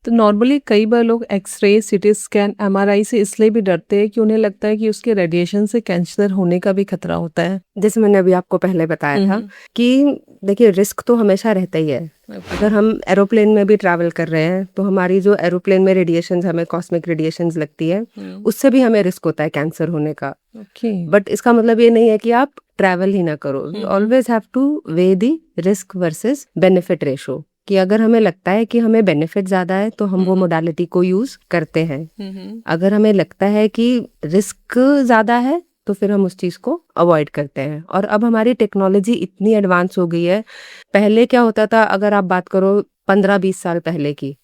तो नॉर्मली कई बार लोग एक्सरे, सीटी स्कैन, एमआरआई से इसलिए भी डरते हैं कि उन्हें लगता है कि उसके रेडिएशन से कैंसर होने का भी खतरा होता है। जैसे मैंने अभी आपको पहले बताया था कि देखिए रिस्क तो हमेशा रहता ही है। अगर हम एरोप्लेन में भी ट्रैवल कर रहे हैं तो हमारी जो एरोप्लेन में रेडिएशंस हमें कॉस्मिक रेडिएशंस लगती है उससे भी हमें रिस्क होता है कैंसर होने का। बट इसका मतलब ये नहीं है कि आप ट्रैवल ही ना करो। We always have to weigh the risk versus benefit ratio, कि अगर हमें लगता है कि हमें बेनिफिट ज्यादा है तो हम वो मोडालिटी को यूज करते हैं। अगर हमें लगता है कि रिस्क ज्यादा है तो फिर हम उस चीज को अवॉइड करते हैं। और अब हमारी टेक्नोलॉजी इतनी एडवांस हो गई है। पहले क्या होता था, अगर आप बात करो 15-20 साल पहले की,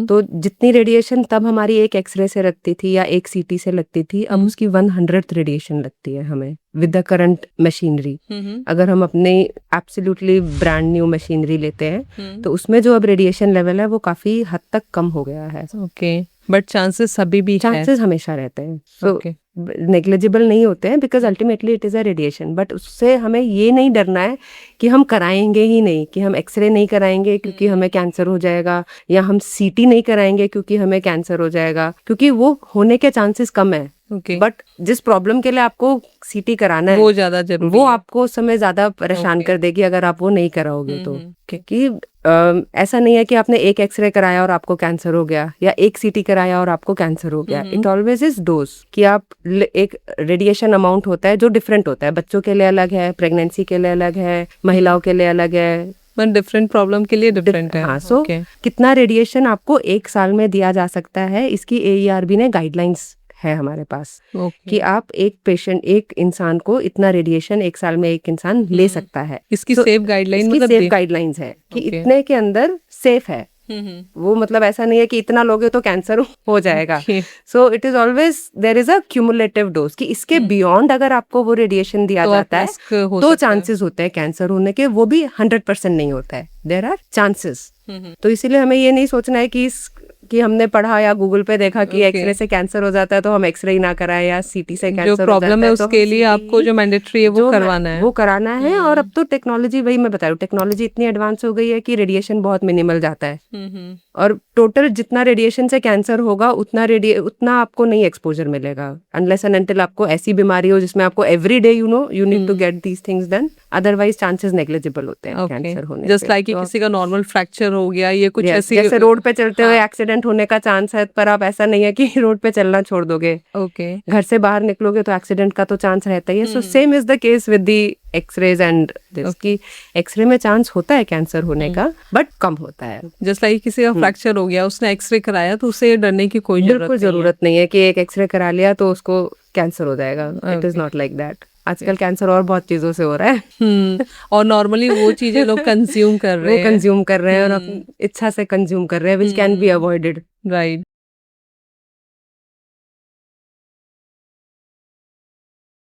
तो जितनी रेडिएशन तब हमारी एक एक्सरे से लगती थी या एक सीटी से लगती थी, अब उसकी 100th रेडिएशन लगती है हमें विद द करंट मशीनरी। अगर हम अपने एब्सोल्युटली ब्रांड न्यू मशीनरी लेते हैं तो उसमें जो अब रेडिएशन लेवल है वो काफी हद तक कम हो गया है। बट चांसेस अभी भी चांसेस हमेशा रहते हैं, सो नेग्लिजिबल नहीं होते हैं, because ultimately it is a radiation. But उससे हमें ये नहीं डरना है कि हम कराएंगे ही नहीं, कि हम एक्सरे नहीं कराएंगे क्योंकि हमें कैंसर हो जाएगा, या हम सीटी नहीं कराएंगे क्योंकि हमें कैंसर हो जाएगा, क्योंकि वो होने के चांसेस कम है। बट जिस प्रॉब्लम के लिए आपको सीटी कराना है वो ज्यादा जरूरी वो आपको उस समय ज्यादा परेशान कर देगी अगर आप वो नहीं कराओगे तो। क्योंकि ऐसा नहीं है कि आपने एक एक्सरे कराया और आपको कैंसर हो गया, या एक सीटी कराया और आपको कैंसर हो गया। इट ऑलवेज इज डोज, कि आप एक रेडिएशन अमाउंट होता है जो डिफरेंट होता है। बच्चों के लिए अलग है, प्रेगनेंसी के लिए अलग है, महिलाओं के लिए अलग है, डिफरेंट प्रॉब्लम के लिए डिफरेंट है। हाँ, सो कितना रेडिएशन आपको एक साल में दिया जा सकता है, इसकी AERB ने गाइडलाइंस है हमारे पास कि आप एक इंसान को इतना रेडिएशन एक साल में एक इंसान ले सकता है। इसकी सेफ गाइडलाइंस है कि इतने के अंदर सेफ है। वो मतलब ऐसा नहीं है कि इतना लोगे तो कैंसर हो जाएगा। So it is always there is a cumulative dose, कि इसके बियॉन्ड अगर आपको वो रेडिएशन दिया जाता है तो चांसेस होते हैं कैंसर होने के। वो भी 100% नहीं होता है, देयर आर चांसेस। तो इसीलिए हमें ये नहीं सोचना है कि हमने पढ़ा या गूगल पे देखा कि एक्सरे से कैंसर हो जाता है तो हम एक्सरे ही ना कराएं, या सीटी से कैंसर जो प्रॉब्लम है उसके लिए आपको जो मैंडेटरी है वो करवाना है। और अब तो टेक्नोलॉजी, वही मैं बता रही हूँ, टेक्नोलॉजी इतनी एडवांस हो गई है कि रेडिएशन बहुत मिनिमल जाता है। और टोटल जितना रेडिएशन से कैंसर होगा उतना आपको नहीं एक्सपोजर मिलेगा, अनलेस एंड अनटिल आपको ऐसी बीमारी हो जिसमें आपको every day you need to get these things done. Otherwise chances negligible होते हैं कैंसर होने के। जस्ट लाइक किसी का नॉर्मल फ्रैक्चर हो गया, ये कुछ ऐसी, जैसे रोड पे चलते हुए एक्सीडेंट होने का चांस है, पर आप ऐसा नहीं है कि रोड पे चलना छोड़ दोगे। घर से बाहर निकलोगे तो एक्सीडेंट का तो चांस रहता ही है। So same is the case with the x-rays and this, की एक्सरे में चांस होता है कैंसर होने का बट कम होता है। जस्ट लाइक किसी का फ्रैक्चर हो गया, उसने एक्सरे कराया तो उसे डरने की कोई जरूरत नहीं है कि एक एक्सरे करा लिया तो उसको कैंसर हो जाएगा। It is not like that. आजकल कैंसर और बहुत चीजों से हो रहा है। और नॉर्मली वो चीजें लोग कंज्यूम कर रहे हैं और अपनी इच्छा से कंज्यूम कर रहे हैं, which can be avoided. Right.